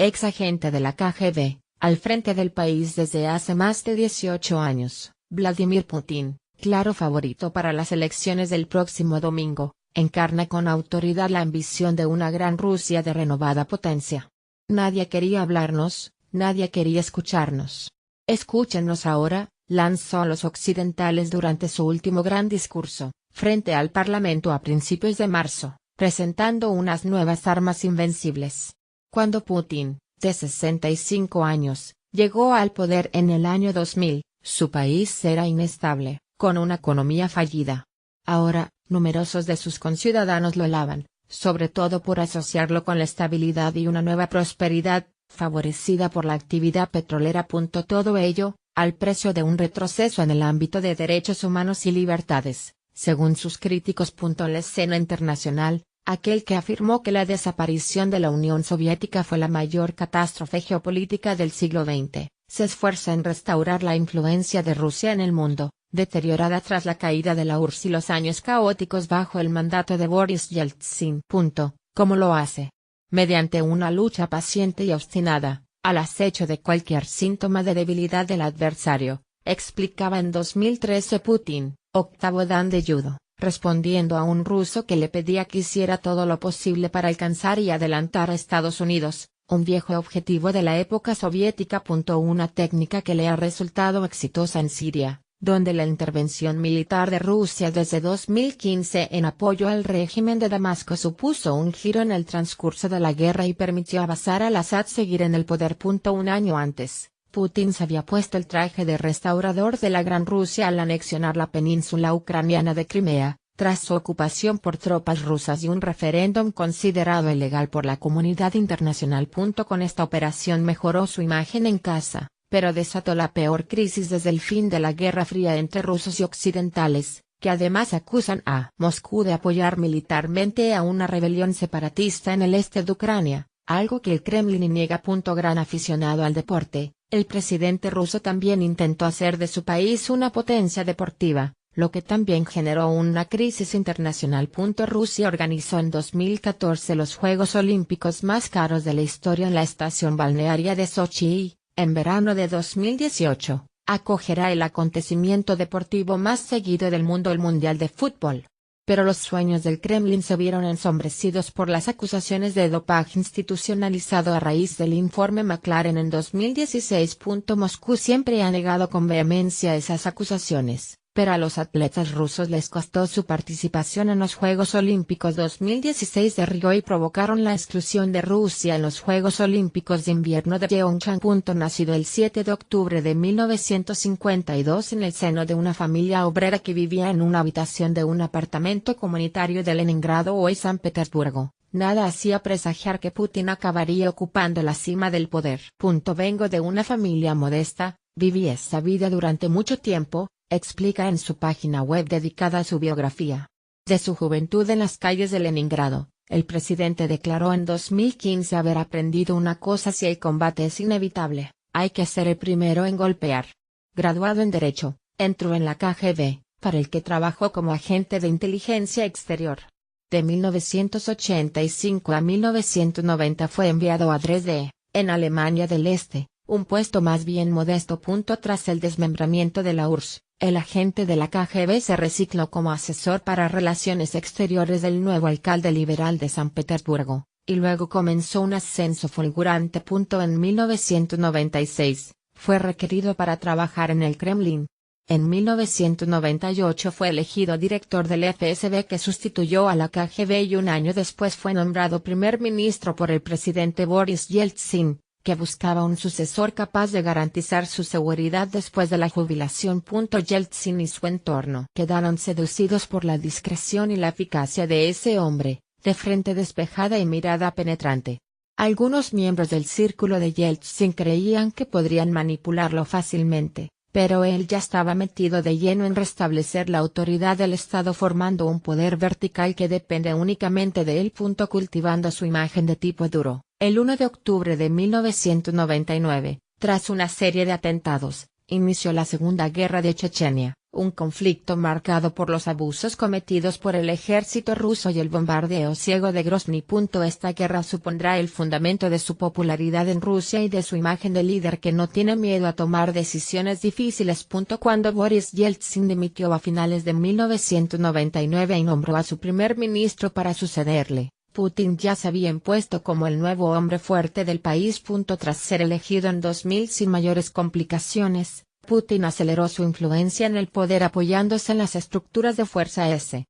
ex agente de la KGB, al frente del país desde hace más de 18 años, Vladimir Putin, claro favorito para las elecciones del próximo domingo, encarna con autoridad la ambición de una gran Rusia de renovada potencia. Nadie quería hablarnos, nadie quería escucharnos. Escúchenos ahora, lanzó a los occidentales durante su último gran discurso, frente al Parlamento a principios de marzo, presentando unas nuevas armas invencibles. Cuando Putin, de 65 años, llegó al poder en el año 2000, su país era inestable, con una economía fallida. Ahora, numerosos de sus conciudadanos lo alaban, sobre todo por asociarlo con la estabilidad y una nueva prosperidad, favorecida por la actividad petrolera. Todo ello, al precio de un retroceso en el ámbito de derechos humanos y libertades, según sus críticos. En la escena internacional, aquel que afirmó que la desaparición de la Unión Soviética fue la mayor catástrofe geopolítica del siglo XX, se esfuerza en restaurar la influencia de Rusia en el mundo, deteriorada tras la caída de la URSS y los años caóticos bajo el mandato de Boris Yeltsin. ¿Cómo lo hace? Mediante una lucha paciente y obstinada, al acecho de cualquier síntoma de debilidad del adversario, explicaba en 2013 Putin, octavo dan de judo, respondiendo a un ruso que le pedía que hiciera todo lo posible para alcanzar y adelantar a Estados Unidos, un viejo objetivo de la época soviética. Una técnica que le ha resultado exitosa en Siria, donde la intervención militar de Rusia desde 2015 en apoyo al régimen de Damasco supuso un giro en el transcurso de la guerra y permitió a Bashar al-Assad seguir en el poder. Un año antes, Putin se había puesto el traje de restaurador de la Gran Rusia al anexionar la península ucraniana de Crimea, tras su ocupación por tropas rusas y un referéndum considerado ilegal por la comunidad internacional. Con esta operación mejoró su imagen en casa, pero desató la peor crisis desde el fin de la Guerra Fría entre rusos y occidentales, que además acusan a Moscú de apoyar militarmente a una rebelión separatista en el este de Ucrania, algo que el Kremlin niega. Gran aficionado al deporte, el presidente ruso también intentó hacer de su país una potencia deportiva, lo que también generó una crisis internacional. Rusia organizó en 2014 los Juegos Olímpicos más caros de la historia en la estación balnearia de Sochi y, en verano de 2018, acogerá el acontecimiento deportivo más seguido del mundo, el Mundial de Fútbol. Pero los sueños del Kremlin se vieron ensombrecidos por las acusaciones de dopaje institucionalizado a raíz del informe McLaren en 2016. Moscú siempre ha negado con vehemencia esas acusaciones, pero a los atletas rusos les costó su participación en los Juegos Olímpicos 2016 de Río y provocaron la exclusión de Rusia en los Juegos Olímpicos de Invierno de Pyeongchang. Nacido el 7 de octubre de 1952 en el seno de una familia obrera que vivía en una habitación de un apartamento comunitario de Leningrado, hoy San Petersburgo, nada hacía presagiar que Putin acabaría ocupando la cima del poder. Vengo de una familia modesta, viví esa vida durante mucho tiempo, explica en su página web dedicada a su biografía. De su juventud en las calles de Leningrado, el presidente declaró en 2015 haber aprendido una cosa: si el combate es inevitable, hay que ser el primero en golpear. Graduado en Derecho, entró en la KGB, para el que trabajó como agente de inteligencia exterior. De 1985 a 1990 fue enviado a Dresde, en Alemania del Este, un puesto más bien modesto. Tras el desmembramiento de la URSS, el agente de la KGB se recicló como asesor para relaciones exteriores del nuevo alcalde liberal de San Petersburgo, y luego comenzó un ascenso fulgurante. En 1996, fue requerido para trabajar en el Kremlin. En 1998 fue elegido director del FSB, que sustituyó a la KGB, y un año después fue nombrado primer ministro por el presidente Boris Yeltsin, que buscaba un sucesor capaz de garantizar su seguridad después de la jubilación. Yeltsin y su entorno quedaron seducidos por la discreción y la eficacia de ese hombre, de frente despejada y mirada penetrante. Algunos miembros del círculo de Yeltsin creían que podrían manipularlo fácilmente, pero él ya estaba metido de lleno en restablecer la autoridad del Estado, formando un poder vertical que depende únicamente de él. Cultivando su imagen de tipo duro, el 1 de octubre de 1999, tras una serie de atentados, inició la Segunda Guerra de Chechenia, Un conflicto marcado por los abusos cometidos por el ejército ruso y el bombardeo ciego de Grozny. Esta guerra supondrá el fundamento de su popularidad en Rusia y de su imagen de líder que no tiene miedo a tomar decisiones difíciles. Cuando Boris Yeltsin dimitió a finales de 1999 y nombró a su primer ministro para sucederle, Putin ya se había impuesto como el nuevo hombre fuerte del país. Tras ser elegido en 2000 sin mayores complicaciones, Putin aceleró su influencia en el poder apoyándose en las estructuras de fuerza S.